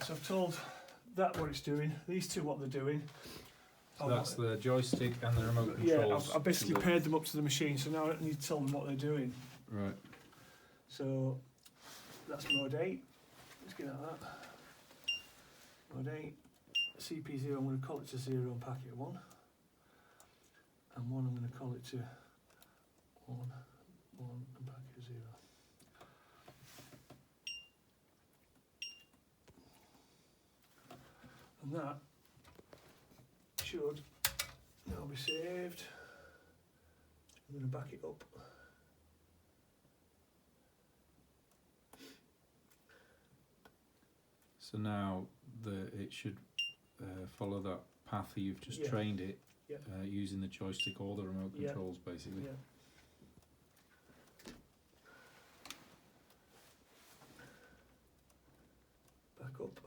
so I've told that what it's doing, these two what they're doing. So that's the joystick and the remote controls. Yeah, I've basically paired them up to the machine, so now I need to tell them what they're doing. Right. So that's mode 8. Let's get at that. Mode 8. CP0, I'm going to call it to 0 and packet 1. And 1, I'm going to call it to 1 and packet 0. And that should now be saved. I'm going to back it up. So now it should follow that path that you've just trained it using the joystick or the remote controls basically. Yeah. Back up.